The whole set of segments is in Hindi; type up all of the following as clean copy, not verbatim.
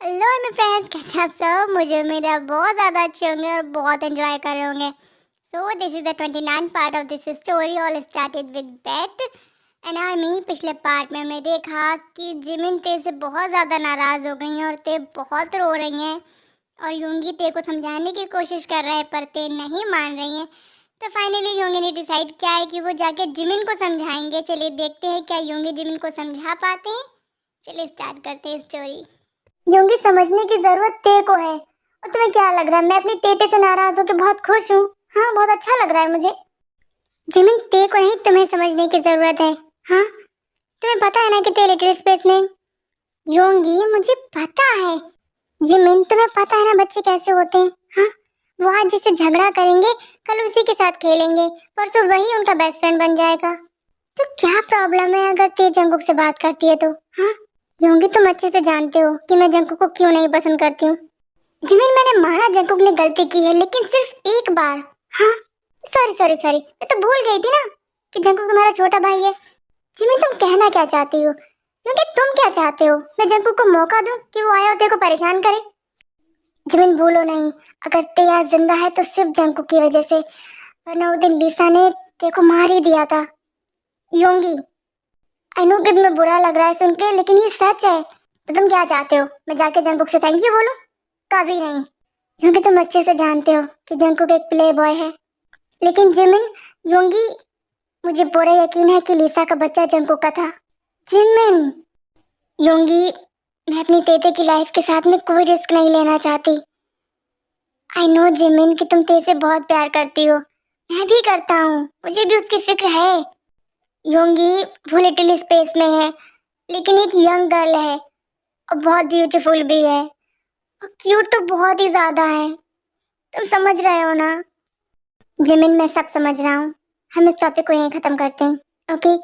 हेलो मेरे फ्रेंड्स, कैसे हैं आप सब। मुझे उम्मीद है आप बहुत ज़्यादा अच्छे होंगे और बहुत एंजॉय कर रहे होंगे। So this is the 29 part of this story. All started with bet and army. पिछले पार्ट में हमने देखा कि जिमिन ते से बहुत ज़्यादा नाराज़ हो गई हैं और ते बहुत रो रही हैं और योंगी ते को समझाने की कोशिश कर रहे हैं पर ते नहीं मान रही हैं। तो फाइनली योंगी ने डिसाइड किया है कि वो जाके जिमिन को समझाएंगे। चलिए देखते हैं क्या योंगी जिमिन को समझा पाते हैं। चलिए स्टार्ट करते हैं स्टोरी। योंगी, समझने की जरूरत ते को है। और तुम्हें क्या लग रहा है मैं अपनी तेते से नाराज होकर बहुत खुश हूँ? हाँ, बहुत अच्छा लग रहा है मुझे। जिमिन, ते को नहीं तुम्हें समझने की जरूरत है। हाँ, तुम्हें पता है ना कि ते लिटिल स्पेस में। योंगी, मुझे पता है। जिमिन, तुम्हें पता है ना बच्चे कैसे होते हैं। हाँ, वो आज जिससे झगड़ा करेंगे कल उसी के साथ खेलेंगे, परसों वही उनका बेस्ट फ्रेंड बन जाएगा। तो क्या प्रॉब्लम है अगर ते जंगकुक से बात करती है तो? हाँ योंगी, तुम अच्छे से जानते हो कि मैं जंगकुक को क्यों नहीं पसंद करती हूँ। जिमिन, मैंने माना जंगकुक ने गलती की है, लेकिन सिर्फ एक बार। हाँ, सॉरी सॉरी सॉरी, मैं तो भूल गई थी ना कि जंगकुक तुम्हारा छोटा भाई है। जिमिन, तुम कहना क्या चाहती हो? क्योंकि तुम क्या चाहते हो मैं जंगकुक को मौका दूं कि वो आए और तेरे को परेशान करे? जिमिन, भूलो नहीं, अगर ते आज जिंदा है तो सिर्फ जंगकुक की वजह से, वरना वो दिन लिसा ने तेरे को मार ही दिया था। योंगी, आई नो कि तुम्हें बुरा लग रहा है सुन के, लेकिन ये सच है। तो तुम क्या चाहते हो मैं जाके जंगकुक से थैंक यू बोलूं? कभी नहीं, क्योंकि तुम अच्छे से जानते हो कि जंगकुक एक प्ले बॉय है। लेकिन जिमिन, योंगी, मुझे पूरा यकीन है कि लिसा का बच्चा जंगकुक का था। जिमिन, योंगी, मैं अपनी तेते की लाइफ के साथ में कोई रिस्क नहीं लेना चाहती। आई नो जिमिन कि तुम ते से बहुत प्यार करती हो। मैं भी करता हूँ, मुझे भी उसकी फिक्र है। योंगी, वो लिटिल स्पेस में है, लेकिन एक यंग गर्ल है और बहुत ब्यूटीफुल भी है और क्यूट तो बहुत ही ज्यादा है। तुम समझ रहे हो ना? जिमिन, मैं सब समझ रहा हूँ। हम इस टॉपिक को यहीं खत्म करते हैं, ओके?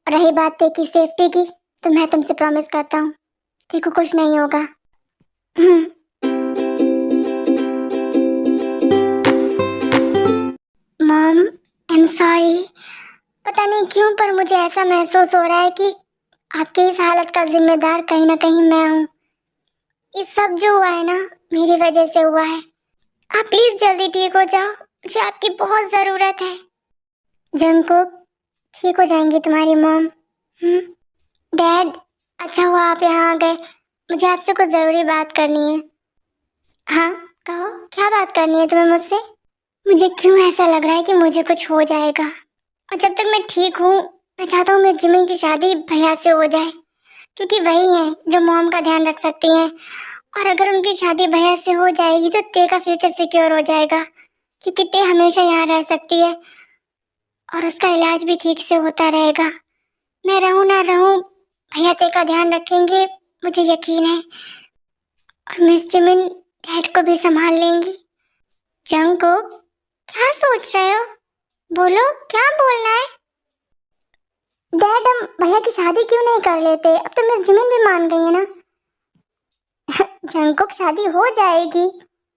रही बात ते की सेफ्टी की, तो मैं तुमसे प्रॉमिस करता हूँ देखो कुछ नहीं होगा। Mom, I am sorry. पता नहीं क्यों पर मुझे ऐसा महसूस हो रहा है कि आपकी इस हालत का जिम्मेदार कहीं ना कहीं मैं हूँ। ये सब जो हुआ है ना, मेरी वजह से हुआ है। आप प्लीज जल्दी ठीक हो जाओ, मुझे आपकी बहुत जरूरत है। जंगकुक, ठीक हो जाएंगी तुम्हारी मॉम। डैड, अच्छा हुआ आप यहाँ आ गए। मुझे आपसे कुछ जरूरी बात करनी है। हाँ, कहो क्या बात करनी है तुम्हें मुझसे? मुझे क्यों ऐसा लग रहा है कि मुझे कुछ हो जाएगा, और जब तक मैं ठीक हूँ मैं चाहता हूँ मेरी जिमिन की शादी भैया से हो जाए, क्योंकि वही हैं जो मॉम का ध्यान रख सकती हैं। और अगर उनकी शादी भैया से हो जाएगी तो ते का फ्यूचर सिक्योर हो जाएगा, क्योंकि ते हमेशा यहाँ रह सकती है और उसका इलाज भी ठीक से होता रहेगा। मैं रहूँ ना रहूँ, भैया ते का ध्यान रखेंगे, मुझे यकीन है। और मिस जिमिन डैड को भी संभाल लेंगी। जंग, क्या सोच रहे हो? बोलो, क्या बोलना है? डैड, हम भैया की शादी क्यों नहीं कर लेते? अब तो मिस जिमिन भी मान गई है ना। जंगकुक, शादी हो जाएगी,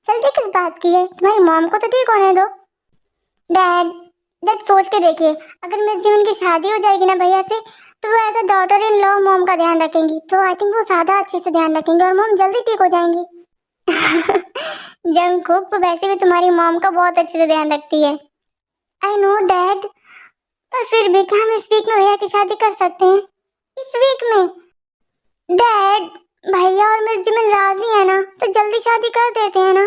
जल्दी किस बात की है? तुम्हारी मॉम को तो ठीक होने दो। डैड, डैड सोच के देखिए, अगर मिस जिमिन की शादी हो जाएगी ना भैया से, तो वो as a daughter in law mom का ध्यान रखेंगी, तो आई थिंक वो ज्यादा अच्छे से ध्यान रखेंगे और मॉम जल्दी ठीक हो जाएंगी। जंगकुक, वो वैसे भी तुम्हारी मॉम का बहुत अच्छे से ध्यान रखती है। आई नो डैड, पर फिर भी क्या हम इस वीक में भैया की शादी कर सकते हैं? इस वीक में? डैड, भैया और मिस जिमिन राजी है ना, तो जल्दी शादी कर देते हैं ना।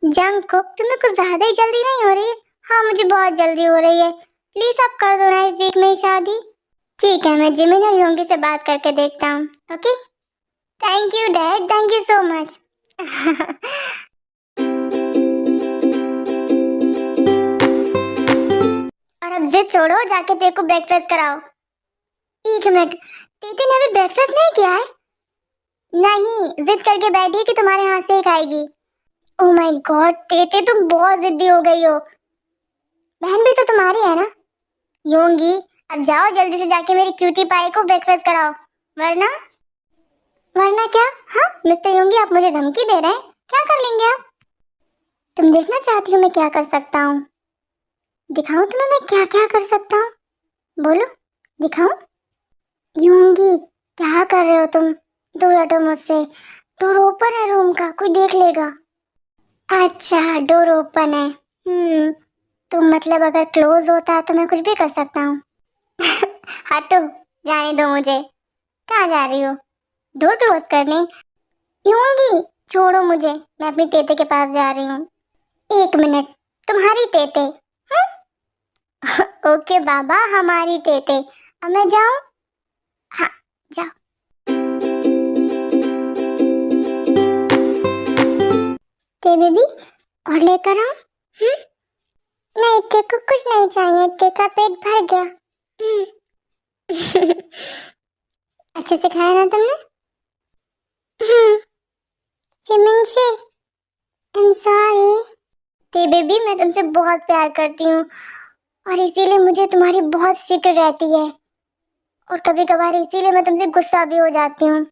जंगकुक, तुम्हें कुछ ज्यादा ही जल्दी नहीं हो रही है? हाँ, मुझे बहुत जल्दी हो रही है। प्लीज आप कर दो ना इस वीक में ही शादी। ठीक है, मैं जिमिन और योंगी से बात करके देखता हूँ, okay? Thank you dad, thank you so much. और अब जिद छोड़ो, जाके तेरे को ब्रेकफास्ट कराओ। एक मिनट, तीती ने अभी ब्रेकफास्ट नहीं किया है? नहीं, जिद करके बैठी है कि तुम्हारे हाथ से ही खाएगी। ओह माय गॉड तेते, तुम बहुत जिद्दी हो गई हो। बहन भी तो तुम्हारी है ना। योंगी, अब जाओ जल्दी से जाके मेरी क्यूटी पाई को ब्रेकफास्ट कराओ, वरना। वरना क्या? हाँ मिस्टर योंगी, आप मुझे धमकी दे रहे हैं? क्या कर लेंगे आप? तुम देखना चाहती हो मैं क्या कर सकता हूँ? दिखाऊं तुम्हें मैं क्या क्या कर सकता हूँ? बोलो, दिखाऊं? योंगी, क्या कर रहे हो तुम? दूर हटो मुझसे। डोर ओपन है रूम का, कोई देख लेगा। अच्छा, डोर ओपन है। तो मतलब अगर क्लोज होता तो मैं कुछ भी कर सकता हूँ। हटो, जाने दो मुझे। कहाँ जा रही हो? डोर क्लोज करने? यूंगी, छोड़ो मुझे, मैं अपनी तेते के पास जा रही हूँ। 1 मिनट, तुम्हारी तेते? ओके बाबा, हमारी तेते। अब मैं जाऊँ? हाँ, जाओ। ते बेबी, और लेकर आऊँ? नहीं, ते को कुछ नहीं चाहिए, ते का पेट भर गया। अच्छे से खाया ना तुमने? चिमिंशी, आई एम सॉरी। ते बेबी, मैं तुमसे बहुत प्यार करती हूँ और इसीलिए मुझे तुम्हारी बहुत फिक्र रहती है, और कभी कभार इसीलिए मैं तुमसे गुस्सा भी हो जाती हूँ।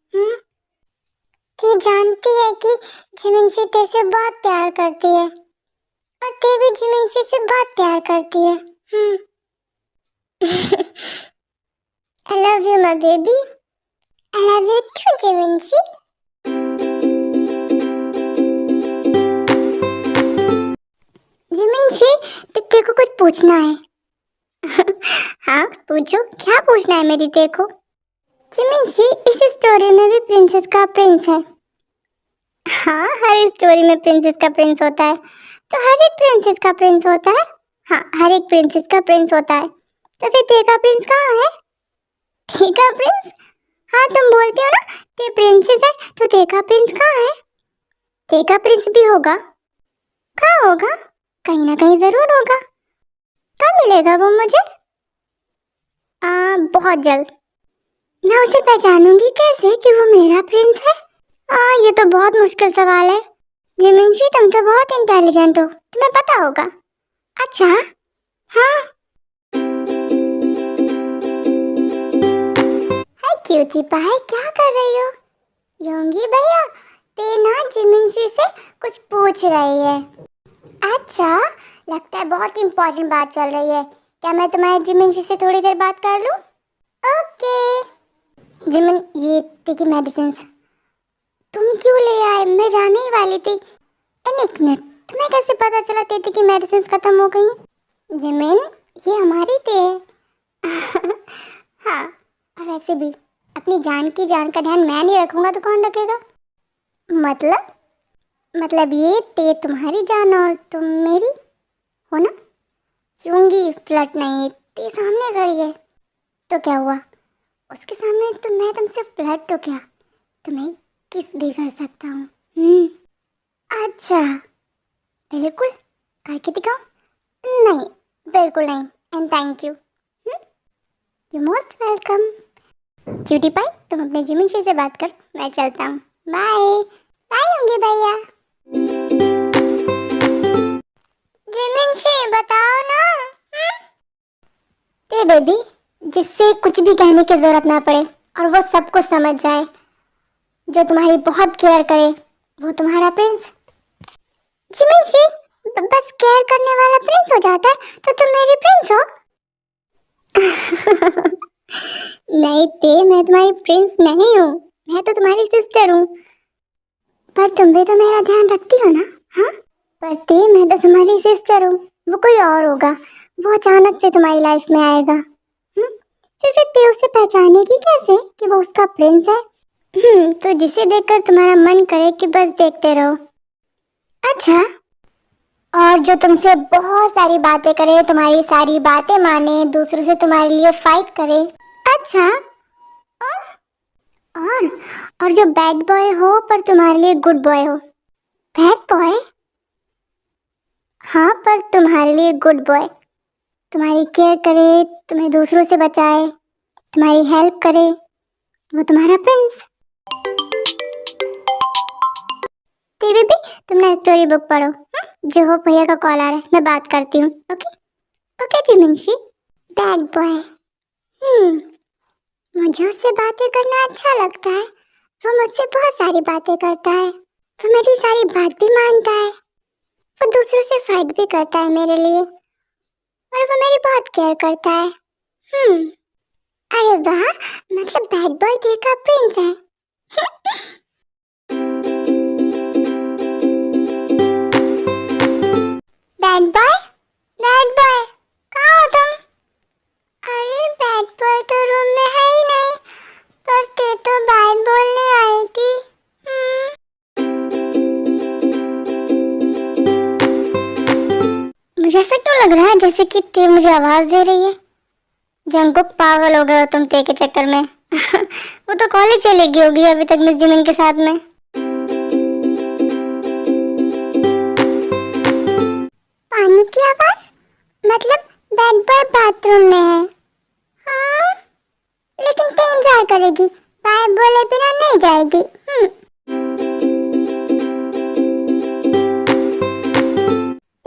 ते जानती है कि जिमिंशी ते से बहुत प्यार करती है, और ते भी जिमिंशी से बहुत प्यार करती है। I love you, my baby. I love you too, जिमिंशी। जिमिंशी, तेरे को कुछ पूछना है। हाँ पूछो, क्या पूछना है मेरी तेरे को? जिमिंशी, इस स्टोरी में भी प्रिंसेस का प्रिंस है। हाँ, हर स्टोरी में प्रिंसेस का प्रिंस होता है, तो हर एक प्रिंसेस का प्रिंस होता है। हाँ, हर एक प्रिंसेस का प्रिंस होता है। तो फिर तेरा प्रिंस कहाँ है? तेरा प्रिंस? हाँ, तुम बोलते हो ना ते प्रिंसेस है, तो तेरा प्रिंस कहाँ है? तेरा प्रिंस भी होगा। कहाँ होगा? कहीं ना कहीं जरूर होगा। कब मिलेगा वो मुझे? बहुत जल्द। मैं उसे पहचानूंगी कैसे कि वो मेरा प्रिंस है? ये तो बहुत मुश्किल सवाल है। जिमिंशी, तुम तो बहुत इंटेलिजेंट हो, तुम्हें पता होगा। अच्छा, हाँ। हाय क्यूटी पाई, क्या कर रही हो? योंगी भैया, ते ना जिमिंशी से कुछ पूछ रही है। अच्छा, लगता है बहुत इंपॉर्टेंट बात चल रही है। क्या मैं तुम्हारे जिमिंशी से थोड़ी देर बात कर लूं? ओके। जिमिन, ये देखी मेडिसिन। तुम क्यों ले आए? मैं जाने ही वाली थी। एक मिनट, तुम्हें कैसे पता चला तेती की मेडिसिन खत्म हो गई? जिमिन, ये हमारी थे। हाँ, और वैसे भी अपनी जान की जान का ध्यान मैं नहीं रखूंगा तो कौन रखेगा? मतलब ये ते तुम्हारी जान और तुम मेरी हो ना? चूंगी, फ्लर्ट नहीं, ते सामने खड़ी है तो क्या हुआ? उसके सामने तो मैं तुमसे फ्लर्ट तो क्या, तुम्हें किस भी कर सकता हूँ। अच्छा, बिल्कुल, करके दिखाओ। नहीं, बिल्कुल नहीं, and thank you. You most welcome. Cutie pie, तुम अपने जिमिंशी से बात कर, मैं चलता हूँ। बाय। बाय होंगे भैया। जिमिंशी, बताओ ना। ते बेबी, जिससे कुछ भी कहने की जरूरत ना पड़े और वो सब कुछ समझ जाए, जो तुम्हारी बहुत केयर करे, वो तुम्हारा प्रिंस। जिमिंशी, बस केयर करने वाला प्रिंस हो जाता है तो तुम मेरी प्रिंस हो? नहीं ते, मैं तुम्हारी प्रिंस नहीं हूँ, मैं तो तुम्हारी सिस्टर हूँ। पर तुम भी तो मेरा ध्यान रखती हो ना? हाँ, पर ते, मैं तो तुम्हारी सिस्टर हूँ, वो कोई और होगा, वो अचानक से तुम्हारी लाइफ में आएगा। फिर ते उसे पहचानेगी कैसे कि वो उसका प्रिंस है? तो जिसे देखकर तुम्हारा मन करे कि बस देखते रहो। अच्छा, और जो तुमसे बहुत सारी बातें करे, तुम्हारी सारी बातें माने, दूसरों से तुम्हारे लिए फाइट करे। अच्छा, और और जो बैड बॉय हो पर तुम्हारे लिए गुड बॉय हो। Bad boy? हाँ, पर तुम्हारे लिए गुड बॉय, तुम्हारी केयर करे, तुम्हें दूसरों से बचाए, तुम्हारी हेल्प करे, वो तुम्हारा प्रिंस। टीवी भी, तुम ना स्टोरी बुक पढ़ो। जो हो, भैया का कॉल आ रहा है, मैं बात करती हूँ। ओके ओके जिमिंशी। बैड बॉय, मुझे उससे बातें करना अच्छा लगता है। वो मुझसे बहुत सारी बातें करता है, वो मेरी सारी बात भी मानता है, वो दूसरों से फाइट भी करता है मेरे लिए, और वो मेरी बहुत केयर करता है। अरे वाह, मतलब बैड बॉय देखा प्रिंस है। बैड बॉय, कहाँ हो तुम? अरे बैड बॉय तो रूम में है ही नहीं, पर ते तो बाय बोलने आई थी। मुझे ऐसा क्यों लग रहा है जैसे कि ते मुझे आवाज दे रही है। जंकुक पागल हो गए हो तुम ते के चक्कर में। वो तो कॉलेज चली गई होगी अभी तक मिस जिमिन के साथ में। पानी की आवाज? मतलब बैड बॉय बाथरूम में है। हाँ, लेकिन ते इंतजार करेगी, बाय बोले बिना नहीं जाएगी।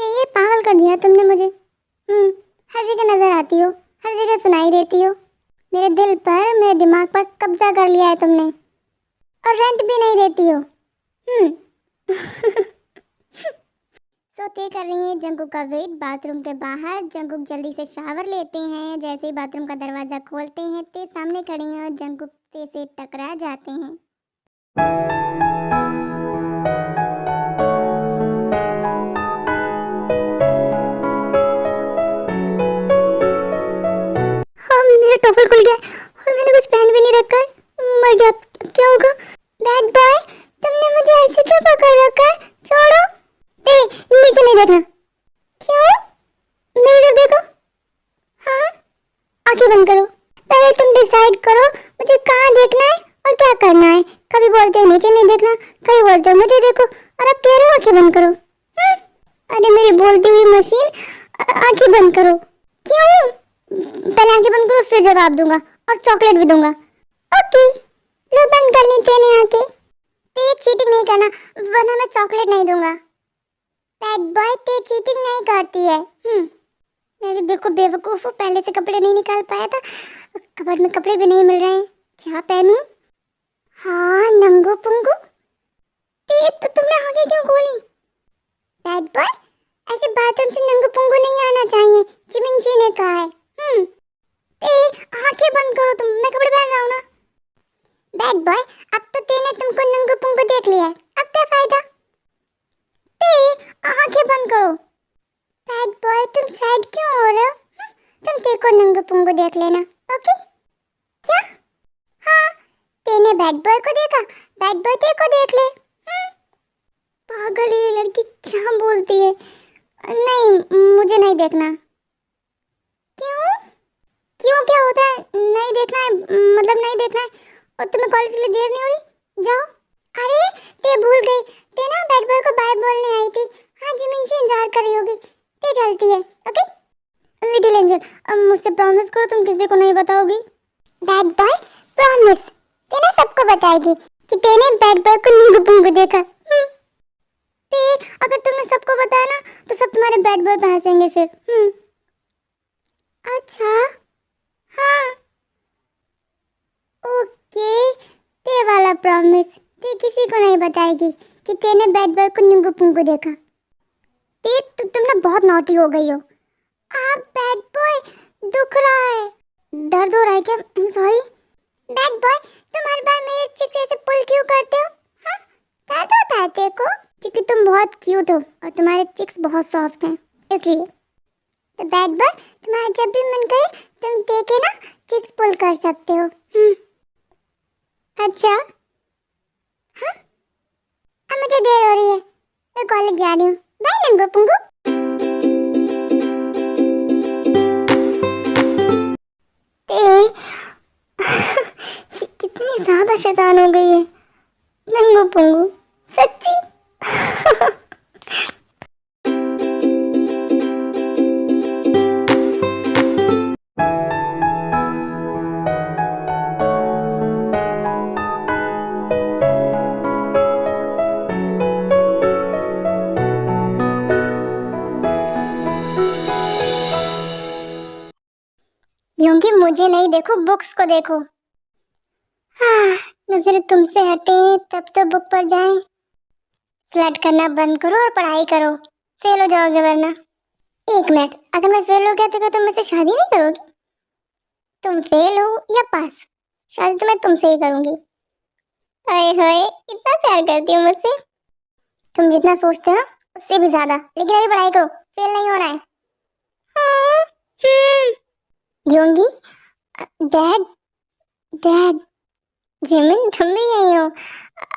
ये पागल कर दिया तुमने मुझे। हर जगह नजर आती हो, हर जगह सुनाई देती हो। मेरे दिल पर, मेरे दिमाग पर कब्जा कर लिया है तुमने, और रेंट भी नहीं देती हो। सोते कर रही है जंकुक का वेट बाथरूम के बाहर। जंकुक जल्दी से शावर लेते हैं। जैसे ही बाथरूम का दरवाजा खोलते हैं ते सामने खड़ी हैं और जंकुक ते से टकरा जाते हैं। हाँ, मेरा टॉफल खुल गया और मैंने कुछ पहन भी नहीं रखा है। मर गया, अब क्या होगा? बैड बॉय, तुमने मुझे ऐसे क्यों पकड़ रखा है? छोड़ो। नीचे नहीं देखना। क्यों? मेरी तरफ देखो। हाँ, आंखें बंद करो। पहले तुम डिसाइड करो मुझे कहाँ देखना है और क्या करना है। कभी बोलते हो नीचे नहीं देखना, कभी बोलते हो मुझे देखो, और अब कह रहे हो आंखें बंद करो। अरे मेरी बोलती हुई मशीन, आंखें बंद करो। क्यों? पहले आंखें बंद करो, फिर जवाब दूंगा और चॉकलेट भी दूंगा। ओके, लो बंद कर ली तेने आंखें। ते चीटिंग नहीं करना, वरना मैं चॉकलेट नहीं दूंगा। बैड बॉय, ते चीटिंग नहीं करती है। मैं भी बिल्कुल बेवकूफ हूँ, पहले से कपड़े नहीं निकाल पाया था। कपड़ में कपड़े भी नहीं मिल रहे हैं, क्या पहनूं? हाँ, नंगू पुंगू। ते तो तुमने आगे क्यों खोली? बैड बॉय, ऐसे बाथरूम से नंगू पुंगू नहीं आना चाहिए, जिमिन जी ने कहा है। ते आंखें बंद करो तुम, मैं कपड़े पहन रहा हूँ ना। बैड बॉय, अब तो तेने तुमको नंगू पुंगू देख लिया है, अब क्या फायदा? ते आंखें बंद करो। बैड बॉय, तुम सैड क्यों हो रहे हो? तुम ते को नंगू पुंगू देख लेना, ओके? क्या? हाँ, तेने बैड बॉय को देखा, बैड बॉय ते को देख ले। पागल ये लड़की क्या बोलती है? नहीं, मुझे नहीं देखना। क्यों? क्यों क्या होता है? नहीं देखना है मतलब नहीं देखना है, और तुम्हें कॉलेज के लिए देर नहीं हो रही? जाओ। अरे ते भूल गई, ते ना बैड बॉय को बाय बोलने आई थी। हाँ, जिमिन से इंतजार कर रही होगी, ते चलती है, ओके? लिटिल एंजल, अब मुझसे प्रॉमिस करो तुम किसी को नहीं बताओगी। Bad boy, promise. ते ना सबको बताएगी कि तेने बैड बॉय को नींबू पुंगू देखा। ते अगर तुमने सबको बताया ना तो सब तुम्हारे बैड बॉय पे हंसेंगे फिर। अच्छा, हाँ, ओके, ते वाला प्रॉमिस। ते किसी को नहीं बताएगी कि तेने बैड बॉय को नींबू पुंगू देखा। ते तुम ना बहुत नॉटी हो गई हो। आप बैड बॉय, दुख रहा है, दर्द हो रहा है क्या? सॉरी। बैड बॉय, तुम हर बार मेरे चिक ऐसे पुल क्यों करते हो? हाँ, दर्द होता है तेरे को? क्योंकि तुम बहुत क्यूट हो और तुम्हारे चिक्स बहुत सॉफ्ट हैं, इसलिए। तो बैड बॉय, तुम्हारा जब भी मन करे तुम देखे ना चिक्स पुल कर सकते हो। अच्छा, हाँ, अब मुझे देर हो रही है, मैं कॉलेज जा रही हूँ। बाय नंगू पुंगू। ये कितनी ज्यादा शैतान हो गई है नंगू पुंगू, सच्ची। क्योंकि मुझे नहीं देखो, बुक्स को देखो। हाँ, नजर तुमसे हटे तब तो बुक पर जाएं। फ्लर्ट करना बंद करो और पढ़ाई करो, फेल हो जाओगे वरना। एक मिनट, अगर मैं फेल हो गया तो क्या तुम मुझसे शादी नहीं करोगी? तुम फेल हो या पास, शादी तो मैं तुमसे ही करूंगी। अरे होए, इतना प्यार करती हो मुझसे? तुम जितना सोचते हो ना उससे भी ज्यादा, लेकिन अभी पढ़ाई करो, फेल नहीं होना है। हाँ, योंगी, डैड, डैड, जिमिन तुम भी यही हो?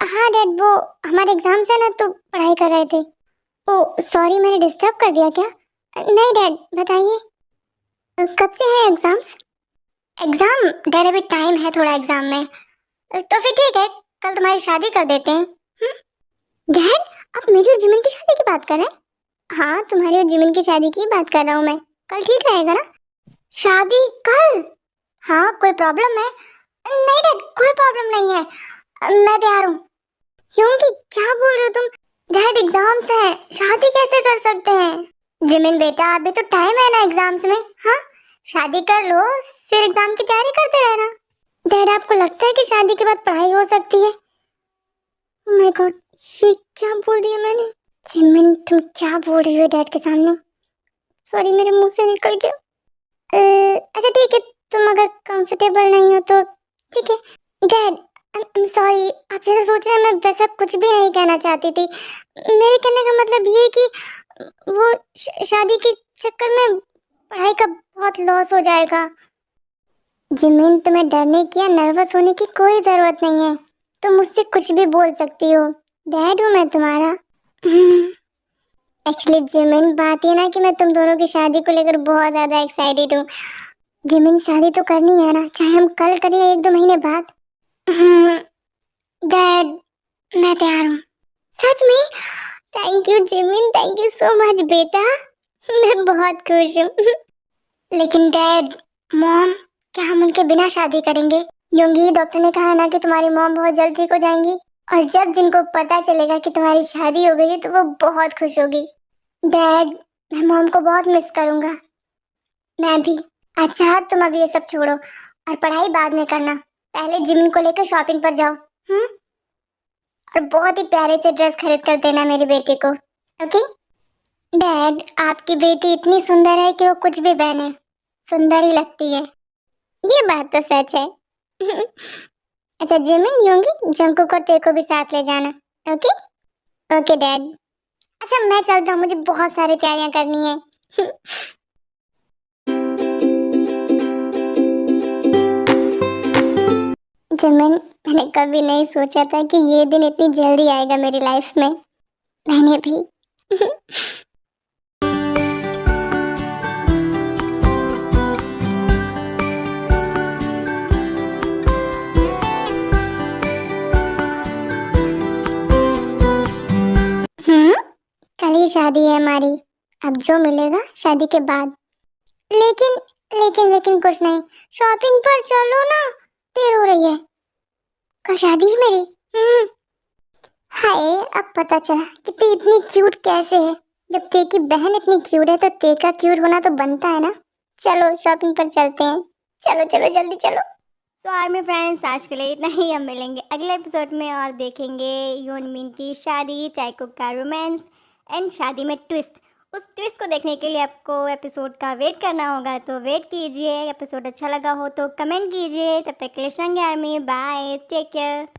हाँ डैड, वो हमारे एग्जाम्स है ना, तो पढ़ाई कर रहे थे। ओ सॉरी, मैंने डिस्टर्ब कर दिया क्या? नहीं डैड, बताइए। कब से है एग्जाम्स? एग्जाम डैड, अभी टाइम है थोड़ा एग्जाम में। तो फिर ठीक है, कल तुम्हारी शादी कर देते हैं। डैड, आप मेरी और जिमिन की शादी की बात कर रहे हैं? हाँ, तुम्हारी और जिमिन की शादी की बात कर रहा हूँ मैं। कल ठीक रहेगा ना? शादी कल? हाँ, कोई प्रॉब्लम है? नहीं डैड, कोई प्रॉब्लम नहीं है। मैं तैयार हूँ। क्योंकि क्या बोल रहे हो तुम? डैड, एग्जाम्स हैं, शादी कैसे कर सकते हैं? जिमिन बेटा, अभी तो टाइम है ना एग्जाम्स में। हाँ, शादी कर लो, फिर एग्जाम की तैयारी करते रहना। डैड, आपको लगता है कि शादी के बाद पढ़ाई हो सकती है? ओह माय गॉड, ये क्या बोल दिया मैंने? जिमिन, तुम क्या बोल रही हो डैड के सामने? सॉरी, मेरे मुंह से निकल गया। अच्छा ठीक है, तुम अगर कंफर्टेबल नहीं हो तो ठीक है। डैड, आई एम सॉरी, आप जैसा सोच रहे हैं मैं वैसा कुछ भी नहीं कहना चाहती थी। मेरे कहने का मतलब ये है कि वो शादी के चक्कर में पढ़ाई का बहुत लॉस हो जाएगा। जिमिन, तुम्हें डरने की या नर्वस होने की कोई जरूरत नहीं है। तुम मुझसे कुछ भी बोल सकती हो। डैड हूँ मैं तुम्हारा। एक्चुअली जिमिन, बात ये ना कि मैं तुम दोनों की शादी को लेकर बहुत ज्यादा एक्साइटेड हूँ। जिमिन, शादी तो करनी है ना, चाहे हम कल करें या 1-2 महीने बाद। डैड, मैं तैयार हूँ। सच में? Thank you Jimin, thank you so much बेटा। मैं बहुत खुश हूँ। लेकिन डैड, मॉम, क्या हम उनके बिना शादी करेंगे? क्योंकि डॉक्टर ने कहा ना कि तुम्हारी मॉम बहुत जल्द ठीक हो जाएंगी, और जब जिनको पता चलेगा कि तुम्हारी शादी हो गई है तो वो बहुत खुश होगी। डैड, मैं मॉम को बहुत मिस करूंगा। मैं भी। अच्छा, तुम अभी ये सब छोड़ो और पढ़ाई बाद में करना। पहले जिमिन को लेकर शॉपिंग पर जाओ। और बहुत ही प्यारे से ड्रेस खरीद कर देना मेरी बेटी को। ओके? डैड, आपकी बेटी इतनी सुंदर है कि वो कुछ भी पहने सुंदर ही लगती है। ये बात तो सच है। अच्छा जिमिन, यूंगी, जंकुक और तेको भी साथ ले जाना। ओके? Okay dad. अच्छा मैं चलता हूँ, मुझे बहुत सारी तैयारियां करनी है। जिमिन, मैंने कभी नहीं सोचा था कि ये दिन इतनी जल्दी आएगा मेरी लाइफ में। मैंने भी। कल ही शादी है हमारी। अब जो मिलेगा शादी के बाद। लेकिन लेकिन कुछ नहीं। शॉपिंग पर चलो ना, देर हो रही है। कल शादी है मेरी। हाय, अब पता चला कि ते इतनी क्यूट कैसे है। जब ते की बहन इतनी क्यूट है तो ते का क्यूट होना तो बनता है ना। चलो शॉपिंग पर चलते हैं। चलो चलो जल्दी चलो। तो आर्मी फ्रेंड्स, आज के लिए इतना ही। हम मिलेंगे अगले एपिसोड में और देखेंगे योन मिन की शादी, चाइकुक का रोमांस एंड शादी में ट्विस्ट। उस ट्विस्ट को देखने के लिए आपको एपिसोड का वेट करना होगा, तो वेट कीजिए। एपिसोड अच्छा लगा हो तो कमेंट कीजिए। तब तक के लिए संगे आर्मी, बाय, टेक केयर।